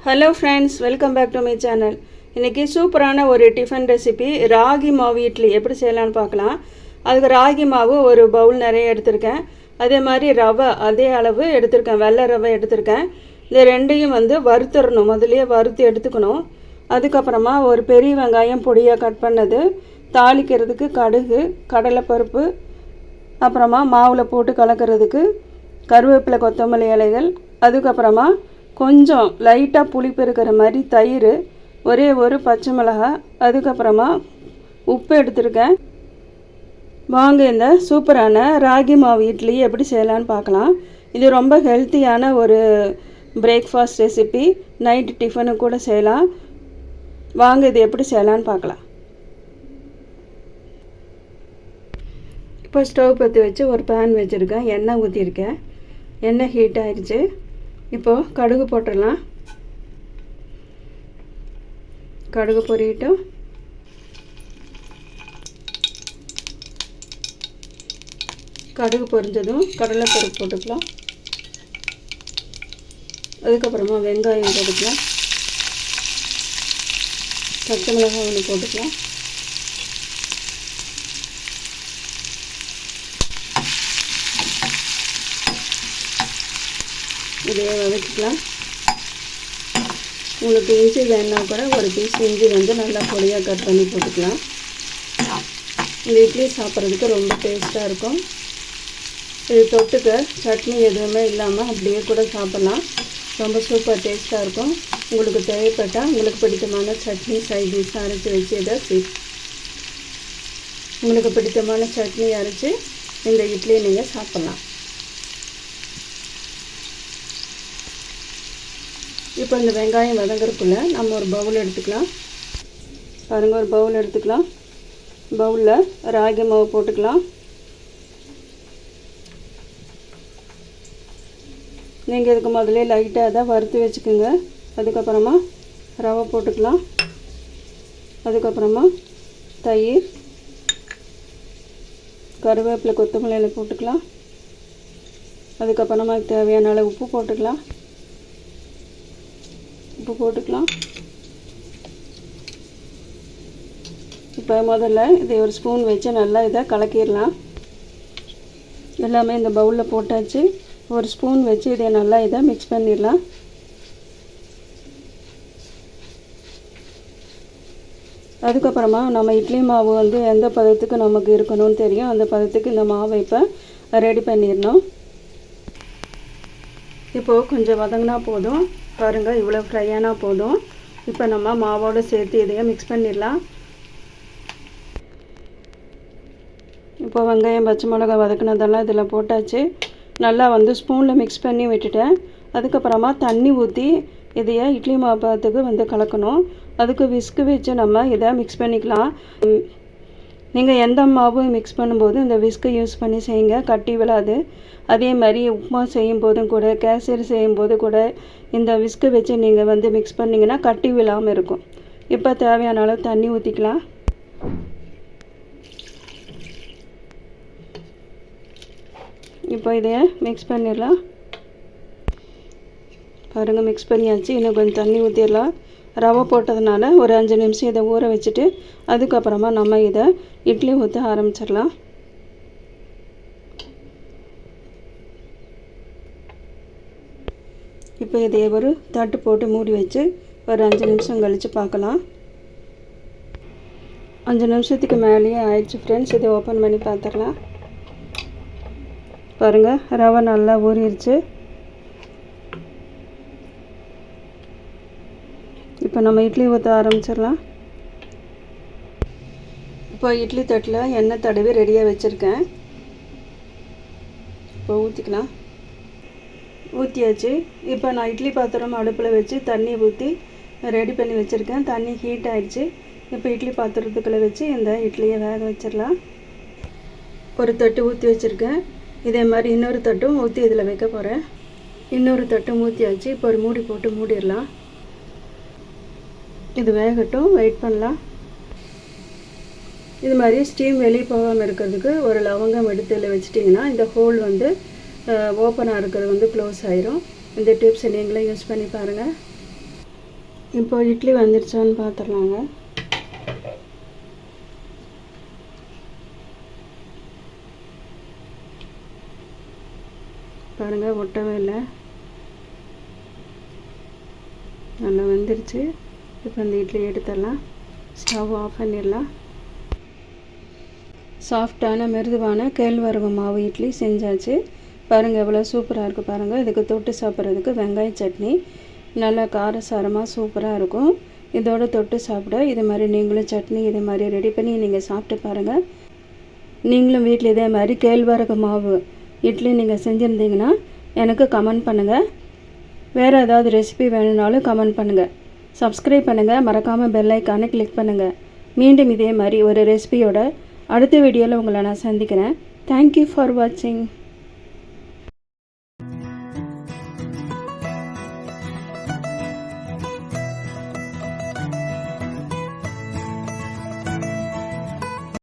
Hello friends, welcome back to my channel. இன்றைக்கி சூப்பரான ஒரு டிஃபன் ரெசிபி ராகி மாவு இட்லி எப்படி செய்யலான்னு பார்க்கலாம். அதுக்கு ராகி மாவு ஒரு பவுல் நிறைய எடுத்திருக்கேன். அதே மாதிரி ரவை அதே அளவு எடுத்திருக்கேன், வெள்ளை ரவை எடுத்திருக்கேன். இந்த ரெண்டையும் வறுத்துடணும், முதலியே வறுத்து எடுத்துக்கணும். அதுக்கப்புறமா ஒரு பெரிய வெங்காயம் பொடியாக கட் பண்ணது, தாளிக்கிறதுக்கு கடுகு, கடலைப்பருப்பு, அப்புறமா மாவில் போட்டு கலக்கிறதுக்கு கருவேப்பிலை, கொத்தமல்லி இலைகள், அதுக்கப்புறமா கொஞ்சம் லைட்டாக புளிப்பு இருக்கிற மாதிரி தயிர், ஒரே ஒரு பச்சை மிளகாய், அதுக்கப்புறமா உப்பு எடுத்துருக்கேன். வாங்க இந்த சூப்பரான ராகி மாவு இட்லி எப்படி செய்யலான்னு பார்க்கலாம். இது ரொம்ப ஹெல்த்தியான ஒரு பிரேக்ஃபாஸ்ட் ரெசிபி, நைட் டிஃபனு கூட செய்யலாம். வாங்க இது எப்படி செய்யலான்னு பார்க்கலாம். இப்போ ஸ்டவ் பற்றி வச்சு ஒரு பேன் வச்சுருக்கேன், எண்ணெய் ஊற்றிருக்கேன். எண்ணெய் ஹீட் ஆகிடுச்சு. இப்போது கடுகு போட்டுடலாம். கடுகு பொரியட்டும். கடுகு பொரிஞ்சதும் கடலைப்பருப்பு போட்டுக்கலாம். அதுக்கப்புறமா வெங்காயம் போட்டுக்கலாம். பச்சை மிளகாய் ஒன்று போட்டுக்கலாம். இதையே வதக்கிக்கலாம். உங்களுக்கு இஞ்சி வேணுன்னா கூட ஒரு பீஸ் இஞ்சி நல்லா பொடியாக கட் பண்ணி போட்டுக்கலாம். இந்த இட்லி சாப்பிட்றதுக்கு ரொம்ப டேஸ்ட்டாக இருக்கும். இது தொட்டுக்க சட்னி எதுவுமே இல்லாமல் அப்படியே கூட சாப்பிட்லாம். ரொம்ப சூப்பர் டேஸ்ட்டாக இருக்கும். உங்களுக்கு தேவைப்பட்டால் உங்களுக்கு பிடித்தமான சட்னி சைட் டிஷ் அரைச்சி வச்சு உங்களுக்கு பிடித்தமான சட்னி அரைச்சி இந்த இட்லியை நீங்கள் சாப்பிட்லாம். இப்போ இந்த வெங்காயம் வதங்குறதுக்குள்ளே நம்ம ஒரு பவுல் எடுத்துக்கலாம். பாருங்கள், ஒரு பவுல் எடுத்துக்கலாம். பவுலில் ராகி மாவு போட்டுக்கலாம். நீங்கள் இதுக்கு முதல்ல லைட்டாக தான் வறுத்து வச்சுக்கோங்க. அதுக்கப்புறமா ரவை போட்டுக்கலாம். அதுக்கப்புறமா தயிர், கருவேப்பிலை, கொத்தமல்லி போட்டுக்கலாம். அதுக்கப்புறமா தேவையான அளவு உப்பு போட்டுக்கலாம். இப்போ முதல்ல இதை ஒரு ஸ்பூன் வச்சு நல்லா இதை கலக்கிடலாம். எல்லாமே இந்த பவுலில் போட்டாச்சு. ஒரு ஸ்பூன் வச்சு இதை நல்லா மிக்ஸ் பண்ணிடலாம். அதுக்கப்புறமா நம்ம இட்லி மாவு எந்த பதத்துக்கு நமக்கு இருக்கணும்னு தெரியும், அந்த பதத்துக்கு இந்த மாவை இப்போ ரெடி பண்ணிடணும். இப்போது கொஞ்சம் வதங்கினா போதும். பாருங்கள், இவ்வளோ ஃப்ரையானா போதும். இப்போ நம்ம மாவோடு சேர்த்து இதையே மிக்ஸ் பண்ணிடலாம். இப்போ வெங்காயம், பச்சை மிளகாய் வதக்கினதெல்லாம் இதில் போட்டாச்சு. நல்லா ஸ்பூனில் மிக்ஸ் பண்ணி விட்டுட்டேன். அதுக்கப்புறமா தண்ணி ஊற்றி இதையே இட்லி மாவு பதத்துக்கு கலக்கணும். அதுக்கு விஸ்கு வச்சு நம்ம இதை மிக்ஸ் பண்ணிக்கலாம். நீங்கள் எந்த மாவு மிக்ஸ் பண்ணும்போது இந்த விஸ்கை யூஸ் பண்ணி செய்யுங்க, கட்டி விழாது. அதே மாதிரி உப்புமா செய்யும்போதும் கூட, கேசரி செய்யும்போது கூட இந்த விஸ்கை வச்சு நீங்கள் மிக்ஸ் பண்ணிங்கன்னா கட்டி விழாமல் இருக்கும். இப்போ தேவையான அளவு தண்ணி ஊற்றிக்கலாம். இப்போ இதையே மிக்ஸ் பண்ணிடலாம். பாருங்கள், மிக்ஸ் பண்ணியாச்சு. இன்னும் கொஞ்சம் தண்ணி ஊற்றிடலாம். ரவை போட்டதுனால ஒரு 5 நிமிஷம் இதை ஊற வச்சுட்டு அதுக்கப்புறமா நம்ம இதை இட்லி ஊற்ற ஆரம்பிச்சிடலாம். இப்போ இதை ஒரு தட்டு போட்டு மூடி வச்சு ஒரு 5 நிமிஷம் கழித்து பார்க்கலாம். 5 நிமிஷத்துக்கு மேலேயே ஆயிடுச்சு ஃப்ரெண்ட்ஸ். இதை ஓப்பன் பண்ணி பார்த்துடலாம். பாருங்கள், ரவை நல்லா ஊறிடுச்சு. இப்போ நம்ம இட்லி ஊற்ற ஆரம்பிச்சிடலாம். இப்போ இட்லி தட்டில் எண்ணெய் தடவி ரெடியாக வச்சுருக்கேன். இப்போ ஊற்றிக்கலாம். ஊற்றியாச்சு. இப்போ நான் இட்லி பாத்திரம் அடுப்பில் வச்சு தண்ணி ஊற்றி ரெடி பண்ணி வச்சுருக்கேன். தண்ணி ஹீட் ஆகிடுச்சு. இப்போ இட்லி பாத்திரத்துக்குள்ளே வச்சு இந்த இட்லியை வேக வச்சிடலாம். ஒரு தட்டு ஊற்றி வச்சுருக்கேன். இதே மாதிரி இன்னொரு தட்டும் ஊற்றி இதில் வைக்க போகிறேன். இன்னொரு தட்டும் ஊற்றியாச்சு. இப்போ ஒரு மூடி போட்டு மூடிடலாம். இது வேகட்டும், வெயிட் பண்ணலாம். இது மாதிரி ஸ்டீம் வெளியே போகாமல் இருக்கிறதுக்கு ஒரு லவங்கம் எடுத்து இதில் வச்சிட்டிங்கன்னா இந்த ஹோல் ஓப்பனாக இருக்கிறது க்ளோஸ் ஆயிரும். இந்த டிப்ஸை நீங்களே யூஸ் பண்ணி பாருங்கள். இப்போ இட்லி வந்துருச்சான்னு பார்த்துடலாங்க. பாருங்கள், ஒட்டவே இல்லை, நல்லா வெந்துருச்சு. இப்போ இந்த இட்லி எடுத்துடலாம். ஸ்டவ் ஆஃப் பண்ணிடலாம். சாஃப்டான மிருதுவான கேழ்வரகு மாவு இட்லி செஞ்சாச்சு. பாருங்கள் எவ்வளோ சூப்பராக இருக்குது பாருங்கள். இதுக்கு தொட்டு சாப்பிட்றதுக்கு வெங்காய சட்னி நல்லா காரசாரமாக சூப்பராக இருக்கும். இதோடு தொட்டு சாப்பிட இது மாதிரி நீங்களும் சட்னி இது மாதிரி ரெடி பண்ணி நீங்கள் சாப்பிட்டு பாருங்கள். நீங்களும் வீட்டில் இதே மாதிரி கேழ்வரகு மாவு இட்லி நீங்கள் செஞ்சுருந்தீங்கன்னா எனக்கு கமெண்ட் பண்ணுங்கள். வேறு ஏதாவது ரெசிபி வேணும்னாலும் கமெண்ட் பண்ணுங்கள். சப்ஸ்கிரைப் பண்ணுங்கள். மறக்காமல் பெல் ஐக்கானை கிளிக் பண்ணுங்கள். மீண்டும் இதே மாதிரி ஒரு ரெசிபியோட அடுத்த வீடியோவில் உங்களை நான் சந்திக்கிறேன். தேங்க்யூ ஃபார் வாட்சிங்.